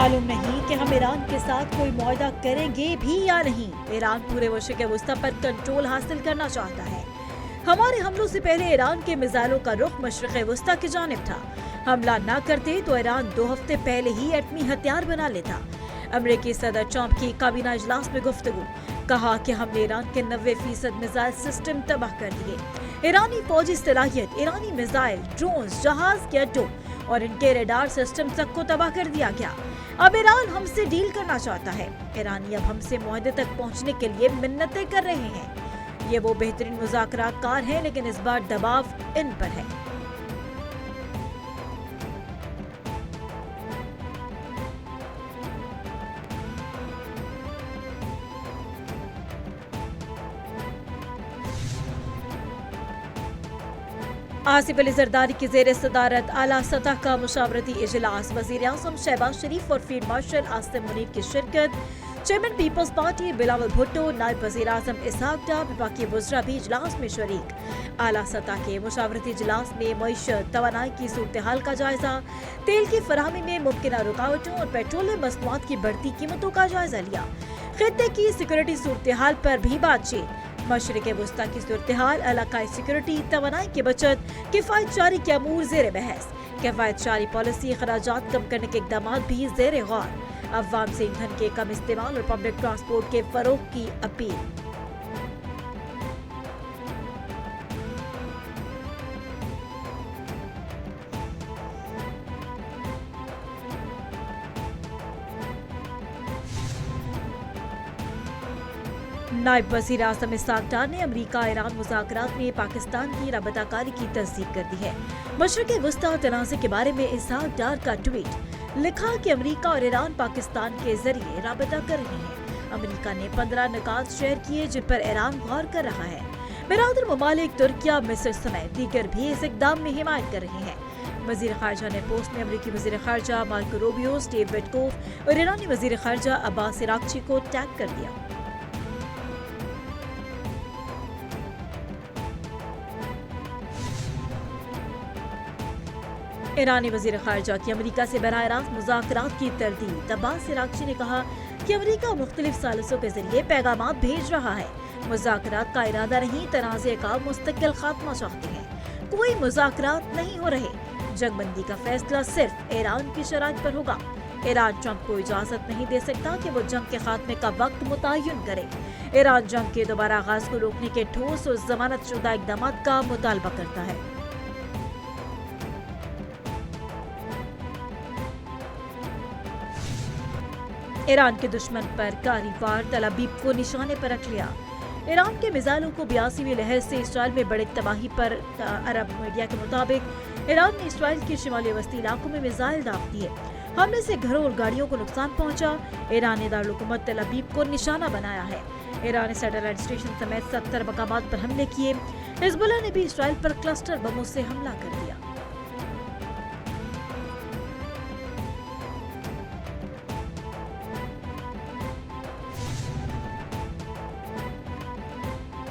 मालूम नहीं कि हम ईरान के साथ कोई मुआहदा करेंगे भी या नहीं। ईरान पूरे मशरिक़ वस्ती पर कंट्रोल हासिल करना चाहता है। हमारे हमलों से पहले ईरान के मिसाइलों का रुख मशरिक़ वस्ती की जानिब था। हमला न करते तो ईरान 2 हफ्ते पहले ही एटमी हथियार बना लेता। अमेरिकी सदर ट्रंप की काबीना इजलास में गुफ्तगू, कहा कि हमने ईरान के 90% मिसाइल सिस्टम तबाह कर दिए। ईरानी फौजी सलाहियत, ईरानी मिसाइल, ड्रोन, जहाज के अड्डों और इनके रेडार सिस्टम तक को तबाह कर दिया गया। अब ईरान हमसे डील करना चाहता है। ईरानी अब हमसे मुआहदे तक पहुंचने के लिए मिन्नतें कर रहे हैं। ये वो बेहतरीन मुज़ाकरातकार हैं, लेकिन इस बार दबाव इन पर है। आसिफ अली जरदारी की ज़ेर सदारत आला सतह का मुशावरती इजलास, वज़ीर आज़म शहबाज शरीफ और फील्ड मार्शल आसिम मुनीर की शिरकत। चेयरमैन पीपल्स पार्टी बिलावल भुट्टो, नायब वज़ीर आज़म इसहाक डार, विभागीय वज़रा भी इजलास में शरीक। आला सतह के मुशावरती इजलास में मईशत, तवानाई की सूरत हाल का जायजा, तेल की फराहमी में मुमकिन रुकावटों और पेट्रोलियम मसनूआत की बढ़ती कीमतों का जायजा लिया। खित्ते की सिक्योरिटी सूरत हाल पर भी बातचीत। मशरिक़ वस्ती की सूरत हाल, इलाकाई सिक्योरिटी, तवानाई की बचत, किफ़ायत जारी के अमूर ज़ेर बहस। किफ़ायत जारी पॉलिसी, अखराजात कम करने के इक़दाम भी ज़ेर गौर। अवाम से ईंधन के कम इस्तेमाल और पब्लिक ट्रांसपोर्ट के फ़रोग़ की अपील। नायब वज़ीर आज़म इसहाक डार ने अमरीका ईरान मुज़ाकरात में पाकिस्तान की राबताकारी की तस्दीक कर दी है। मशरिक़ वस्ती तनाज़े के बारे में इसहाक डार का ट्वीट, लिखा कि अमरीका और ईरान पाकिस्तान के जरिए राबता कर रहे हैं। अमरीका ने 15 निकात शेयर किए जिन पर ईरान गौर कर रहा है। बिरादर ममालिक तुर्किया, मिस्र समेत दीगर भी इस इक़दाम में हिमायत कर रहे हैं। वज़ीर ख़ारजा ने पोस्ट में अमरीकी वज़ीर ख़ारजा मार्को रूबियो, स्टीव विटकोफ और ईरानी वज़ीर ख़ारजा अब्बास अराग़ची को टैग कर दिया। ईरानी वज़ीर ख़ारजा की अमरीका से बराह रास्त मुज़ाकरात की तरदीद। अब्बास अराग़ची ने कहा कि अमरीका मुख्तलिफ सालिसों के जरिए पैगामात भेज रहा है। मुज़ाकरात का इरादा नहीं, तनाज़े का मुस्तकिल खात्मा चाहते हैं। कोई मुज़ाकरात नहीं हो रहे। जंगबंदी का फैसला सिर्फ ईरान की शराइत पर होगा। ईरान ट्रंप को इजाज़त नहीं दे सकता कि वो जंग के खात्मे का वक्त मुतय्यन करे। ईरान जंग के दोबारा आगाज़ को रोकने के ठोस और ज़मानत शुदा इक़दामात का मुतालबा करता है। ईरान के दुश्मन पर कारी वार, तल अबीब को निशाने पर रख लिया। ईरान के मिसाइलों को 82वीं लहर से इसराइल में बड़ी तबाही पर। अरब मीडिया के मुताबिक ईरान ने इसराइल के शिमाली वस्ती इलाकों में मिसाइल दाग दिए। हमले से घरों और गाड़ियों को नुकसान पहुंचा। ईरान ने दारुल हुकूमत तल अबीब को निशाना बनाया है। ईरान ने सैटेलाइट स्टेशन समेत 70 मकामात पर हमले किए। हिजबुल्लाह ने भी इसराइल पर क्लस्टर बमों से हमला कर दिया।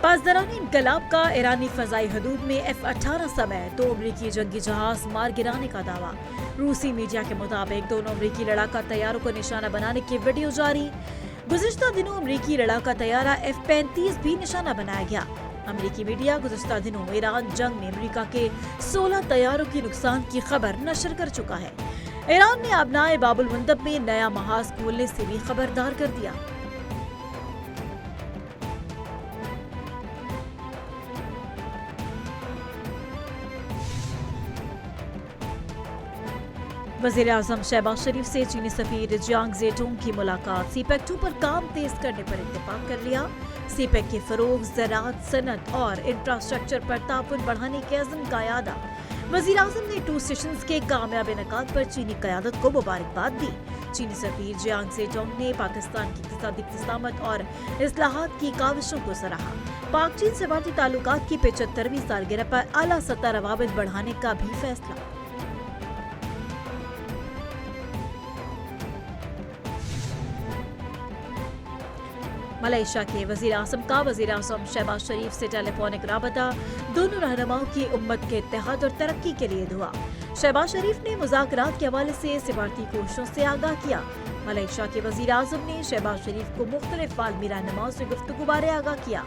पासदारान इनकलाब का ईरानी फ़ज़ाई हदूद में F-18 समेत 2 अमरीकी जंगी जहाज मार गिराने का दावा। रूसी मीडिया के मुताबिक दोनों अमरीकी लड़ाका तैयारों को निशाना बनाने की वीडियो जारी। गुज़िश्ता दिनों अमरीकी लड़ाका तैयारा F-35 भी निशाना बनाया गया। अमरीकी मीडिया गुज़िश्ता दिनों ईरान जंग में अमरीका के 16 तैयारों की नुकसान की खबर नशर कर चुका है। ईरान ने अबनाए बाबुल मंदब में नया महाज खोलने से भी खबरदार कर दिया। वज़ीर आज़म शहबाज शरीफ से चीनी सफीर जियांग ज़ेटोंग की मुलाकात। CPEC-2 पर काम तेज करने पर इत्तेफाक कर लिया। CPEC के फ़रोग़, ज़राअत, सनत और इंफ्रास्ट्रक्चर पर ताउन बढ़ाने के अज़्म का यादा। वज़ीर आज़म ने 2 सेशंस के कामयाब इनेकाद पर चीनी क़यादत को मुबारकबाद दी। चीनी सफीर जियांग ज़ेटोंग ने पाकिस्तान की इक़्तिसादी इस्तिक़ामत और इस्लाहात की काविशों को सराहा। पाक चीन सवाती ताल्लुकात की 75वीं सालगिरह पर आला सतह रवाबित बढ़ाने का भी फैसला। मलेशिया के वज़ीर आज़म का वज़ीर आज़म शहबाज शरीफ से टेलीफोनिक राबता। दोनों रहनुमाओं की उम्मत के इत्तेहाद और तरक्की के लिए दुआ। शहबाज शरीफ ने मुज़ाकरात के हवाले से सिफारती कोशिशों से आगाह किया। मलेशिया के वज़ीर आज़म ने शहबाज शरीफ को मुख्तलिफ आलमी रहनुमाओं से गुफ्तगू बारे आगाह किया।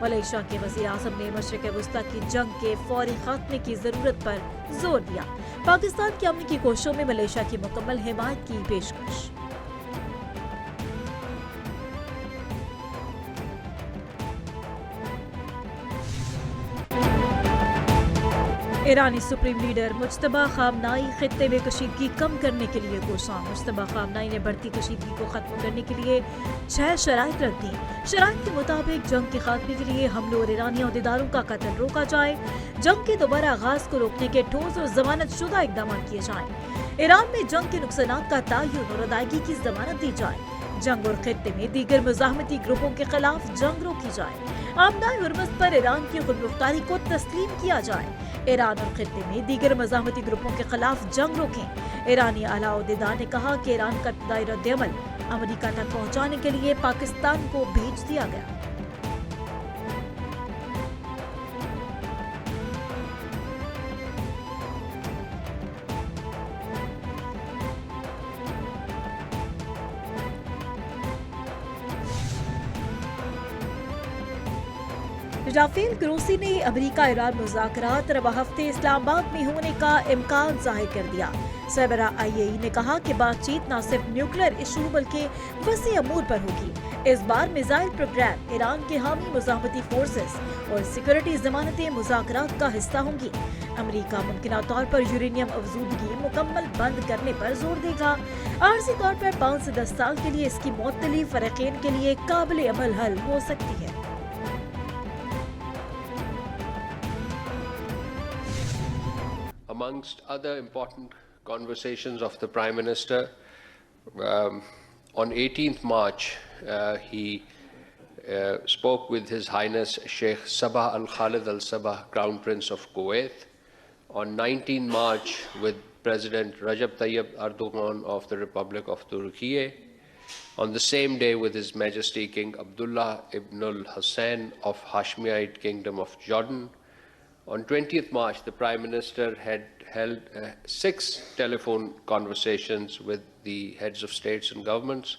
मलेशिया के वज़ीर आज़म ने मशरिक़ वस्ता की जंग के फौरी खात्मे की ज़रूरत पर जोर दिया। पाकिस्तान की अमन की कोशिशों में मलेशिया की मुकम्मल हिमायत की पेशकश। ईरानी सुप्रीम लीडर मुज्तबा खामनाई खित्ते में कशीदगी कम करने के लिए कोसा। मुज्तबा खामनाई ने बढ़ती कशीदगी को खत्म करने के लिए 6 शराइत रख दी। शराइत के मुताबिक जंग के खात्मे के लिए हमलों और ईरानी अहदेदारों का कत्ल रोका जाए, जंग के दोबारा आगाज को रोकने के ठोस और जमानत शुदा इकदाम किए जाएं, ईरान में जंग के नुकसानात का तयन और अदायगी की जमानत दी जाए, जंग और खित्ते में दीगर मुजाहमती ग्रुपों के खिलाफ जंग रोकी जाए, आमदाई हुर्मत पर ईरान की खुदमुख्तारी को तस्लीम किया जाए, ईरान और खित्ते में दीगर मज़ाहमती ग्रुपों के खिलाफ जंग रोकें। ईरानी आला अहदेदार ने कहा कि ईरान का इब्तदाई रद्द-ए-अमल अमेरिका तक पहुंचाने के लिए पाकिस्तान को भेज दिया गया। राफेल ग्रोसी ने अमेरिका ईरान मुज़ाकरात रवा हफ्ते इस्लामाबाद में होने का इम्कान जाहिर कर दिया। सरबराह IAEA ने कहा कि बातचीत न सिर्फ न्यूक्लियर इशू बल्कि वसी अमूर पर होगी। इस बार मिसाइल प्रोग्राम, ईरान के हामी मुज़ाहमती फोर्सेस और सिक्योरिटी जमानतें मुज़ाकरात का हिस्सा होंगी। अमेरिका मुमकिन तौर पर यूरेनियम अफजूदगी मुकम्मल बंद करने पर जोर देगा। आर्जी तौर पर 5 से 10 साल के लिए इसकी मुअत्तली फरीक़ैन के लिए काबिल अमल हल हो सकती है। Amongst other important conversations of the Prime Minister, on 18th March, he spoke with His Highness Sheikh Sabah Al Khalid Al Sabah, Crown Prince of Kuwait. On 19 March, with President Recep Tayyip Erdogan of the Republic of Turkey. On the same day, with His Majesty King Abdullah ibn al-Hussein of Hashemite Kingdom of Jordan. On 20th March, the Prime Minister had held 6 telephone conversations with the heads of states and governments.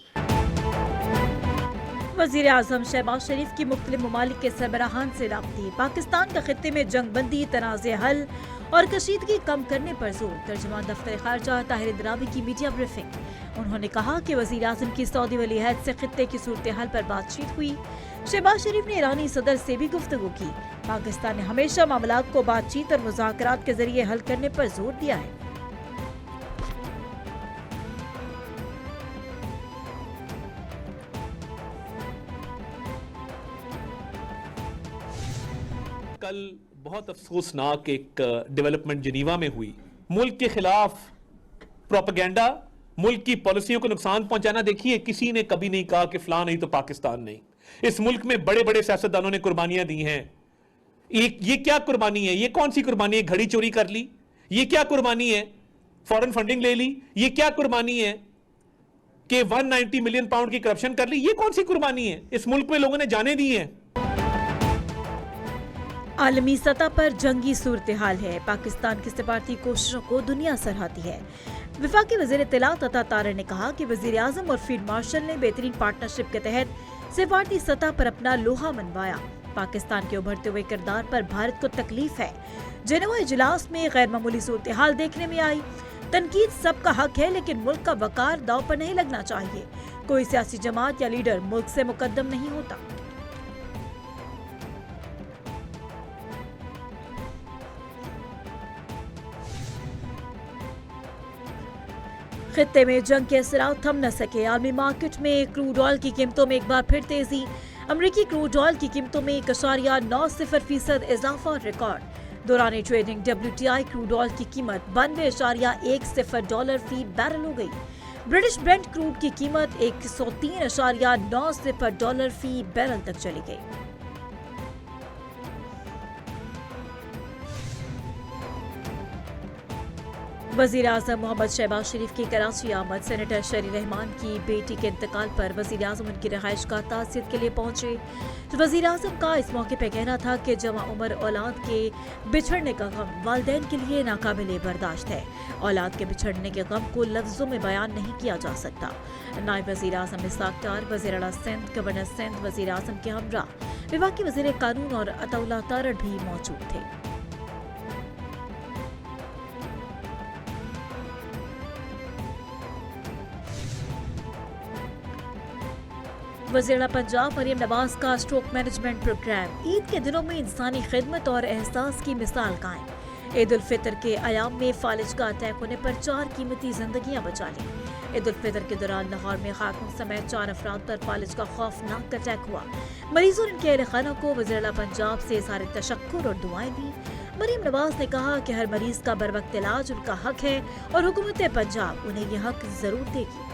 वज़ीर आज़म शहबाज शरीफ की मुख्तलिफ ममालिक के सरबराहान से राब्ते, पाकिस्तान का खित्ते में जंग बंदी, तनाज़े हल और कशीदगी कम करने पर जोर। तर्जुमान दफ्तर ख़ारजा ताहिर इंदराबी की मीडिया ब्रीफिंग। उन्होंने कहा कि वज़ीर आज़म की सऊदी वली अहद से खित्ते की सूरत हाल पर बातचीत हुई। शहबाज शरीफ ने ईरानी सदर से भी गुफ्तगू की। पाकिस्तान ने हमेशा मामलात को बातचीत और मुज़ाकरात के जरिए हल करने पर जोर दिया है। कल बहुत अफसोसनाक एक डेवलपमेंट जिनीवा में हुई। मुल्क के खिलाफ प्रोपेगेंडा, मुल्क की पॉलिसियों को नुकसान पहुंचाना। देखिए, किसी ने कभी नहीं कहा कि फलां नहीं तो पाकिस्तान नहीं। इस मुल्क में बड़े बड़े सियासतदानों ने कुर्बानियां दी हैं। ये क्या कुर्बानी है? ये कौन सी कुर्बानी है? घड़ी चोरी कर ली? ये क्या कुर्बानी है? फॉरेन फंडिंग ले ली? ये क्या कुर्बानी है कि 190 मिलियन पाउंड की करप्शन कर ली? ये कौन सी कुर्बानी है? इस मुल्क में लोगों ने जाने दी हैं। आलमी सतह पर जंगी सूरत हाल है। पाकिस्तान की सिफारती कोशिशों को दुनिया सराहती है। वफाकी वज़ीर इत्तलात अता तारर ने कहा कि वज़ीर आज़म और फील्ड मार्शल ने बेहतरीन पार्टनरशिप के तहत सिफारती सतह पर अपना लोहा मनवाया। पाकिस्तान के उभरते हुए किरदार पर भारत को तकलीफ है। जेनेवा इजलास में गैर मामूली सूरत हाल देखने में आई। तनकीद सबका हक है, लेकिन मुल्क का वकार दाव पर नहीं लगना चाहिए। कोई सियासी जमात या लीडर मुल्क से मुकद्दम नहीं होता। खित्ते में जंग के असरात थम न सके। आलमी मार्केट में क्रूड ऑयल की कीमतों में एक बार फिर तेजी। अमरीकी क्रूड ऑयल की कीमतों में 1.90% इजाफा रिकॉर्ड। दौरान ट्रेडिंग WTI क्रूड ऑयल की कीमत $92.10 फी बैरल हो गई। ब्रिटिश ब्रेंट क्रूड की कीमत $103.90 फी बैरल तक चली गई। वज़ीर आज़म मोहम्मद शहबाज शरीफ की कराची आमद। सेनेटर शरी रहमान की बेटी के इंतकाल पर वज़ीर आज़म उनकी रहायशगाह ताज़ियत के लिए पहुंचे। वज़ीर आज़म का इस मौके पर कहना था कि जवां उम्र औलाद के बिछड़ने का गम वालिदैन के लिए नाकाबिले बर्दाश्त है। औलाद के बिछड़ने के गम को लफ्ज़ों में बयान नहीं किया जा सकता। नायब वज़ीर आज़म इस्हाक़ डार, वज़ीर आला सिंध, गवर्नर सिंध, वज़ीर आज़म के हमरा विभाग के वज़ीर कानून और अतौला तारड़ भी मौजूद थे। वज़ीर पंजाब मरियम नवाज का स्ट्रोक मैनेजमेंट प्रोग्राम। ईद के दिनों में इंसानी खिदमत और एहसास की मिसाल कायम। ईद उल फितर के अयाम में फालिज का अटैक होने पर 4 कीमती जिंदगियां बचा ली। ईद उल फितर के दौरान लाहौर में खातून समेत 4 अफराद पर फालिज का खौफनाक अटैक हुआ। मरीजों और इनके अहल खाना को वज़ीर पंजाब से इज़हार तशक्कुर और दुआएं दी। मरियम नवाज ने कहा कि हर मरीज का बर वक्त इलाज उनका हक है और हुकूमत पंजाब उन्हें यह हक जरूर देगी।